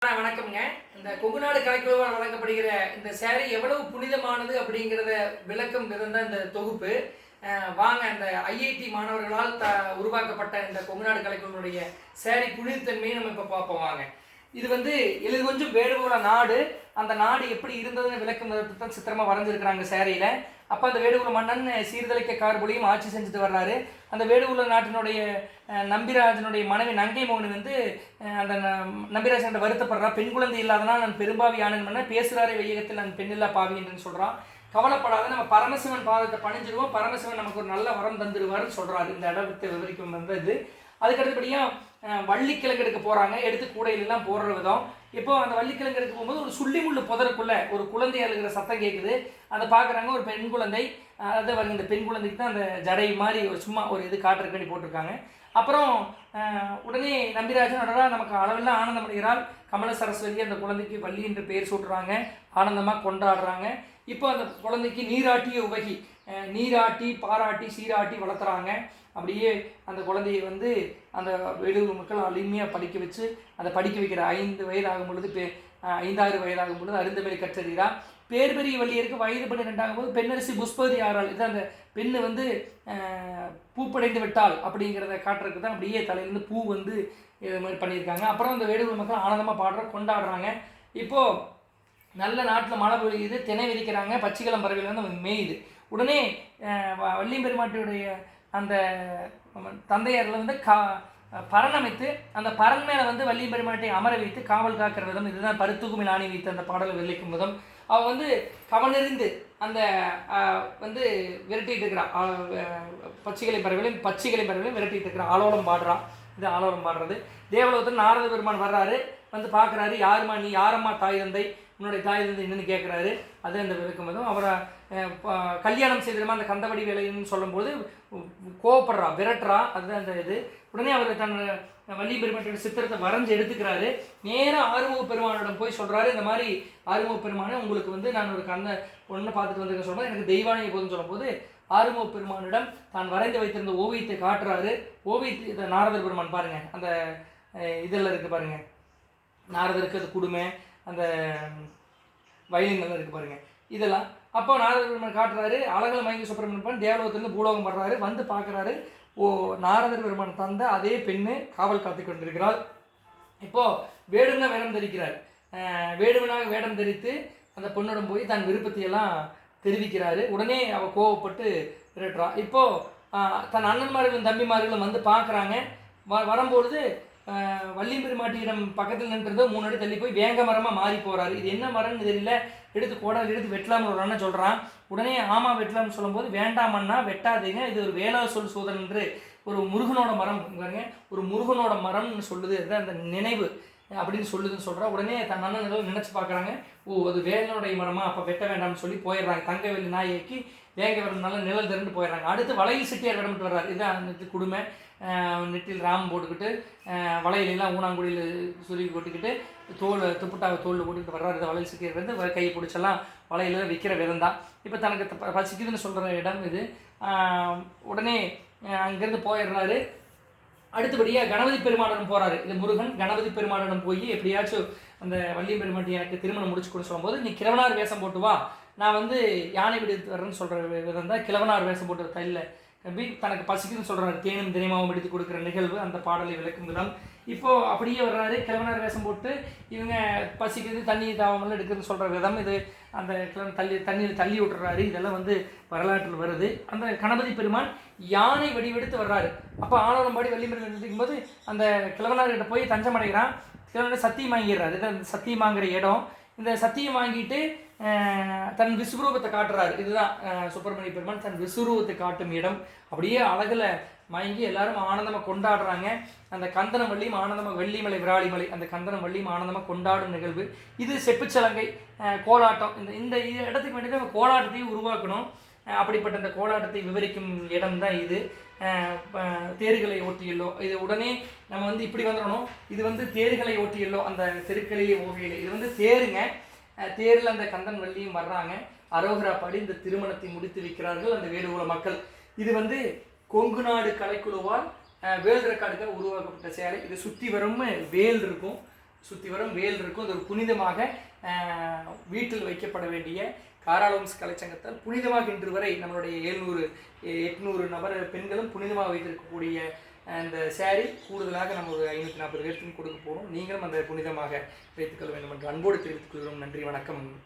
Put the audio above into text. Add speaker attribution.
Speaker 1: வணக்கம்ங்க. இந்த கொங்குநாடு கலைக்குழுவால் வழங்கப்படுகிற இந்த சேரீ எவ்வளவு புனிதமானது அப்படிங்கிறத விளக்கும் விதம் தான் இந்த தொகுப்பு. வாங்க இந்த ஐஐடி மாணவர்களால் உருவாக்கப்பட்ட இந்த கொங்குநாடு கலைக்குழுவுடைய சேரீ புனிதத்தன்மையை நம்ம இப்போ பார்ப்போம் வாங்க. இது இது கொஞ்சம் வேடுபோல நாடு, அந்த நாடு எப்படி இருந்ததுன்னு விளக்கும் விதத்தை தான் சித்திரமாக வரைஞ்சிருக்கிறாங்க சேரீயில். அப்போ அந்த வேடுகுல மன்னன் சீர்தலைக்க கார்பொழியும் ஆட்சி செஞ்சுட்டு வர்றாரு. அந்த வேடுகுல நாட்டினுடைய நம்பிராஜனுடைய மனைவி நங்கை மோகன் அந்த நம்பிராஜன் வருத்தப்படுறா. பெண் குழந்தை இல்லாதனால் நான் பெரும்பாவி ஆனன் பண்ண பேசுகிறாரே வையகத்தில் நான் பெண்ணில்லா பாவி என்று சொல்கிறான். கவலைப்படாத, நம்ம பரமசிவன் பாதத்தை பணிஞ்சிடுவோம், பரமசிவன் நமக்கு ஒரு நல்ல வரம் தந்துடுவார்னு சொல்கிறாரு. இந்த இடத்தை விவரிக்கும் இது. அதுக்கடுத்தபடியாக வள்ளிக்கிழங்கு எடுக்க போகிறாங்க. எடுத்து கூடையிலெல்லாம் போடுற விதம். இப்போ அந்த வள்ளிக்கிழங்கு எடுக்க போகும்போது ஒரு சுள்ளி முள்ளு புதருக்குள்ளே ஒரு குழந்தை அழுகிற சத்தம் கேட்குது. அதை பார்க்குறாங்க. ஒரு பெண் குழந்தை. அதை இந்த பெண் குழந்தைக்கு தான் அந்த ஜடை மாதிரி ஒரு சும்மா ஒரு இது காட்டுறதுக்கு வேண்டி போட்டிருக்காங்க. அப்புறம் உடனே நம்பிராஜன் அடடா நமக்கு அளவெல்லாம் ஆனந்தம் அடைகிறாள். கமல சரஸ்வதி அந்த குழந்தைக்கு வள்ளி என்று பெயர் சூட்டுறாங்க. ஆனந்தமாக கொண்டாடுறாங்க. இப்போ அந்த குழந்தைக்கு நீராட்டிய உவகி, நீராட்டி பாராட்டி சீராட்டி வளர்த்துறாங்க. அப்படியே அந்த குழந்தையை அந்த வேடுகுல மக்கள் அருமையாக படிக்க வச்சு அதை படிக்க வைக்கிற 5 வயது ஆகும் பொழுது 5 வயதாகும் பொழுது அருந்தமிழை கற்றறிகிறா. பேர் பெரிய வள்ளியருக்கு வயது 12 ஆகும்போது பெண்ணரசி புஷ்பவதி ஆறாள். இது அந்த பெண்ணு பூப்படைந்து விட்டாள் அப்படிங்கிறத காட்டுறதுக்கு தான் அப்படியே தலையிலேருந்து பூ இது மாதிரி பண்ணியிருக்காங்க. அப்புறம் அந்த வேடுகுல மக்கள் ஆனந்தமாக கொண்டாடுறாங்க. இப்போது நல்ல நாட்டில் மழை பொழியுது, திணை விரிக்கிறாங்க, பச்சிகளம் பறவைகள் மேயுது. உடனே வள்ளியம்பெருமாட்டியுடைய அந்த தந்தையாரில் பரண் அமைத்து அந்த பரண் மேலே வள்ளியம்பெருமாட்டை அமர வைத்து காவல் காக்கிற விதம். இதுதான் பருத்துக்குமில் ஆணி வைத்து அந்த பாடலை விளைக்கும் விதம். அவள் கவனறிந்து அந்த விரட்டிகிட்டு இருக்கிறான். பச்சிகளை பறவைகளையும் விரட்டிகிட்டு இருக்கிறான். ஆலோலம் பாடுறான். இது ஆலோலம் பாடுறது. தேவலோகத்தில் நாரத பெருமான் வர்றாரு. பார்க்குறாரு. யாருமா நீ, யாரம்மா தாய் தந்தை, உன்னுடைய தாய் தந்தை என்னன்னு கேட்குறாரு. அது அந்த விளக்கும் விதம். அவரை கல்யாணம் செய்திருமா அந்த கந்தவடி வேலைன்னு சொல்லும்போது கோவப்படுறா, விரட்டுறா. அதுதான் அந்த இது. உடனே அவர் தன் வள்ளியம்பெருமாட்டோட சித்திரத்தை வரைஞ்சி எடுத்துக்கிறாரு. நேராக ஆறுமுக பெருமானிடம் போய் சொல்கிறாரு, இந்த மாதிரி ஆறுமுக பெருமானை உங்களுக்கு நான் ஒரு ஒன்று பார்த்துட்டு வந்திருக்க சொல்கிறேன், எனக்கு தெய்வானை போதுன்னு சொல்லும்போது ஆறுமுக பெருமானிடம் தான் வரைந்து வைத்திருந்த ஓவியத்தை காட்டுறாரு. ஓவியத்தை நாரதர் பெருமான் பாருங்கள், அந்த இதெல்லாம் இருக்குது பாருங்கள், நாரதருக்கு அது குடுமை, அந்த வயலின்லாம் இருக்குது பாருங்கள் இதெல்லாம். அப்போ நாரதர் பெருமான் காட்டுறாரு. அழகல் மயங்கி சுப்பிரமணியன் தேவலோகத்திலிருந்து பூலோகம் வர்றாரு. பார்க்குறாரு. நாரதர் பெருமான் தந்த அதே பெண்ணு காவல் காத்து கொண்டிருக்கிறாள். இப்போது வேடுவனா வேடம் தரிக்கிறார். வேடுவனாக வேடம் தரித்து அந்த பொண்ணுடன் போய் தன் விருப்பத்தையெல்லாம் தெரிவிக்கிறாரு. உடனே அவள் கோவப்பட்டு விரட்டுறான். இப்போது தன் அண்ணன்மார்களும் தம்பிமார்களும் பார்க்குறாங்க. வரும்பொழுது வள்ளியம்பெருமாட்டியிடம் பக்கத்தில் நின்றது 3 அடி தள்ளி போய் வேங்க மரமாக மாறி போகிறாரு. இது என்ன மரம்னு தெரியல. எடுத்து கோடால் எடுத்து வெட்டலாம்னு ஒரு அண்ணன் சொல்கிறான். உடனே ஆமாம் வெட்டலாம்னு சொல்லும்போது வேண்டாமண்ணா வெட்டாதீங்க, இது ஒரு வேளா சொல் சூதன் என்று ஒரு முருகனோட மரம் பாருங்க, ஒரு முருகனோட மரம்னு சொல்லுது. அதுதான் அந்த நினைவு அப்படின்னு சொல்லுதுன்னு சொல்கிறா. உடனே தன் அண்ணன் ஏதோ நினச்சி பார்க்குறாங்க. அது வேலனுடைய மரமா, அப்போ வெட்ட வேண்டாம்னு சொல்லி போயிடுறாங்க. தங்கவேலி நாயக்கி வேங்க வரனால நிழல் திரண்டு போயிடுறாங்க. அடுத்து வளையல் செட்டியார் இடம்ட்டு வர்றாரு. இதுதான் குடுமை. நெட்டில் ராம் போட்டுக்கிட்டு வளையலாம் ஊனாங்குடியில் சுருவி போட்டுக்கிட்டு துப்புட்டாவை தோளில் போட்டுக்கிட்டு வர்றாரு. இதை வளையல் செட்டியார் கையை பிடிச்செல்லாம் வளையல விற்கிற விதம் தான். இப்போ தனக்கு பசிக்குதுன்னு சொல்கிற இடம் இது. உடனே அங்கேருந்து போயிடுறாரு. அடுத்தபடியாக கணபதி பெருமானிடம் போகிறாரு. இது முருகன் கணபதி பெருமானிடம் போய் எப்படியாச்சும் அந்த வள்ளியம்பெருமாட்டி எனக்கு திருமணம் முடிச்சு கொடுன்னு சொல்லும்போது, நீ கிழவனார் வேஷம் போட்டு வா, நான் யானை விடுத்து வர்றேன்னு சொல்கிற விதம் தான் கிழவனார் வேஷம் போட்டு தையில் கம்பி. தனக்கு பசிக்குதுன்னு சொல்கிறாரு. தேனும் தினைமாவும் எடுத்து கொடுக்குற நிகழ்வு அந்த பாடலை விளக்கும் விதம். இப்போது அப்படியே வர்றாரு. கிழவனார் வேஷம் போட்டு இவங்க பசிக்குது தண்ணி தாவமெல்லாம் எடுக்குதுன்னு சொல்கிற விதம். இது அந்த கிழவன் தண்ணியில் தள்ளி விட்டுறாரு. இதெல்லாம் வரலாற்றில் வருது. அந்த கணபதி பெருமான் யானை வடிவெடுத்து வர்றாரு. அப்போ ஆலோலம்பாடி வள்ளியம்பெருமான் இருக்கும்போது அந்த கிழவனார்கிட்ட போய் தஞ்சம் அடைகிறான். கிழவனார் சத்தியம் வாங்கிடுறாரு. இது அந்த சத்தியம் வாங்குகிற இடம். இந்த சத்தியம் வாங்கிட்டு தன் விஸ்வரூபத்தை காட்டுறாரு. இதுதான் சுப்பிரமணிய பெருமான் தன் விஸ்வரூபத்தை காட்டும் இடம். அப்படியே அழகில் மயங்கி எல்லாரும் ஆனந்தமாக கொண்டாடுறாங்க. அந்த கந்தனம் வள்ளியும் ஆனந்தமாக, வெள்ளிமலை விராலிமலை அந்த கந்தனம் வள்ளியும் ஆனந்தமாக கொண்டாடும் நிகழ்வு இது. செப்புச்சலங்கை கோலாட்டம். இந்த இடத்துக்கு வேண்டியது நம்ம கோலாட்டத்தையும் உருவாக்கணும். அப்படிப்பட்ட இந்த கோலாட்டத்தை விவரிக்கும் இடம் தான் இது. தேர்களை ஓட்டியல்லோ, இது உடனே நம்ம இப்படி வந்துடணும். இது தேர்களை ஓட்டியல்லோ, அந்த தெருக்களிலே ஓவியலை, இது தேருங்க. தேரில் அந்த கந்தன் வள்ளியும் வர்றாங்க. அரோகரா பாடி இந்த திருமணத்தை முடித்து வைக்கிறார்கள் அந்த வேடுகுல மக்கள். இது கொங்குநாடு கலைக்குழுவால் வேல் ரெக்கார்டுக்காக உருவாக்கப்பட்ட சேலை. இதை சுற்றி வரும் வேல் இருக்கும். சுற்றி வரும் வேல் இருக்கும். அது ஒரு புனிதமாக வீட்டில் வைக்கப்பட வேண்டிய காராளவம்ஸ் கலைச்சங்கத்தால் புனிதமாக இன்று வரை நம்மளுடைய 700-800 நபர் பெண்களும் புனிதமாக வைத்திருக்கக்கூடிய அந்த சேரீ கூடுதலாக நம்ம ஒரு 540 பேருக்கும் கொடுக்க போகிறோம். நீங்களும் அந்த புனிதமாக வைத்துக்கொள்ள வேண்டும் என்று அன்போடு தெரிவித்துக் கொள்கிறோம். நன்றி, வணக்கம்.